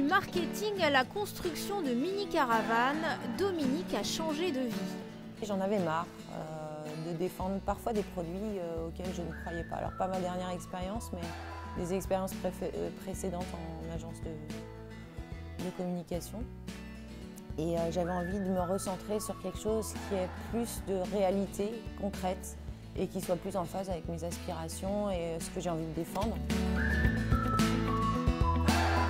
marketing à la construction de mini-caravanes, Dominique a changé de vie. J'en avais marre de défendre parfois des produits auxquels je ne croyais pas. Alors pas ma dernière expérience, mais des expériences précédentes en agence de communication. Et j'avais envie de me recentrer sur quelque chose qui ait plus de réalité concrète et qui soit plus en phase avec mes aspirations et ce que j'ai envie de défendre.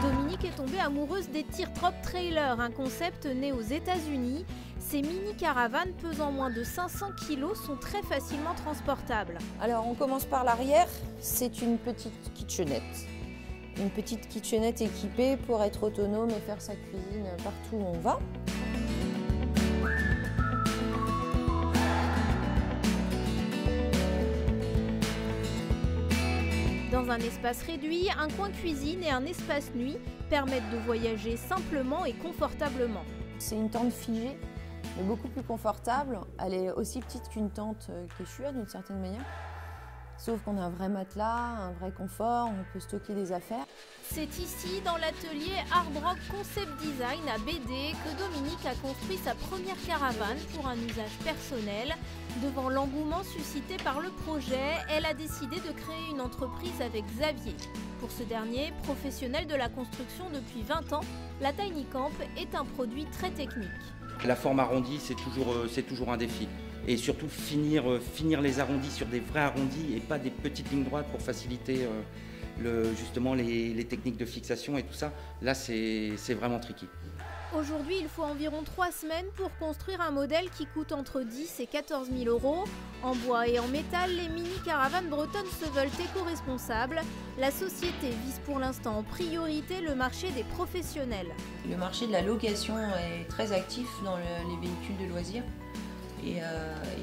Dominique est tombée amoureuse des teardrop trailers, un concept né aux États-Unis. Ces mini-caravanes pesant moins de 500 kg sont très facilement transportables. Alors on commence par l'arrière, c'est une petite kitchenette. Une petite kitchenette équipée pour être autonome et faire sa cuisine partout où on va. Dans un espace réduit, un coin cuisine et un espace nuit permettent de voyager simplement et confortablement. C'est une tente figée, mais beaucoup plus confortable. Elle est aussi petite qu'une tente Quechua d'une certaine manière. Sauf qu'on a un vrai matelas, un vrai confort, on peut stocker des affaires. C'est ici, dans l'atelier Hard Rock Concept Design à BD, que Dominique a construit sa première caravane pour un usage personnel. Devant l'engouement suscité par le projet, elle a décidé de créer une entreprise avec Xavier. Pour ce dernier, professionnel de la construction depuis 20 ans, la Tiny Camp est un produit très technique. La forme arrondie, c'est toujours un défi. Et surtout finir les arrondis sur des vrais arrondis et pas des petites lignes droites pour faciliter justement les techniques de fixation et tout ça. Là, c'est vraiment tricky. Aujourd'hui, il faut environ 3 semaines pour construire un modèle qui coûte entre 10 et 14 000 €. En bois et en métal, les mini-caravanes bretonnes se veulent éco-responsables. La société vise pour l'instant en priorité le marché des professionnels. Le marché de la location est très actif dans les véhicules de loisirs. Et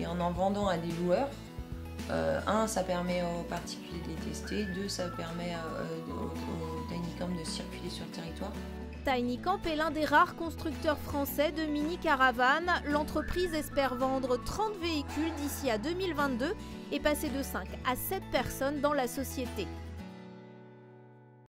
en vendant à des loueurs, ça permet aux particuliers de les tester, 2, ça permet aux Tiny Camp de circuler sur le territoire. Tiny Camp est l'un des rares constructeurs français de mini-caravanes. L'entreprise espère vendre 30 véhicules d'ici à 2022 et passer de 5 à 7 personnes dans la société.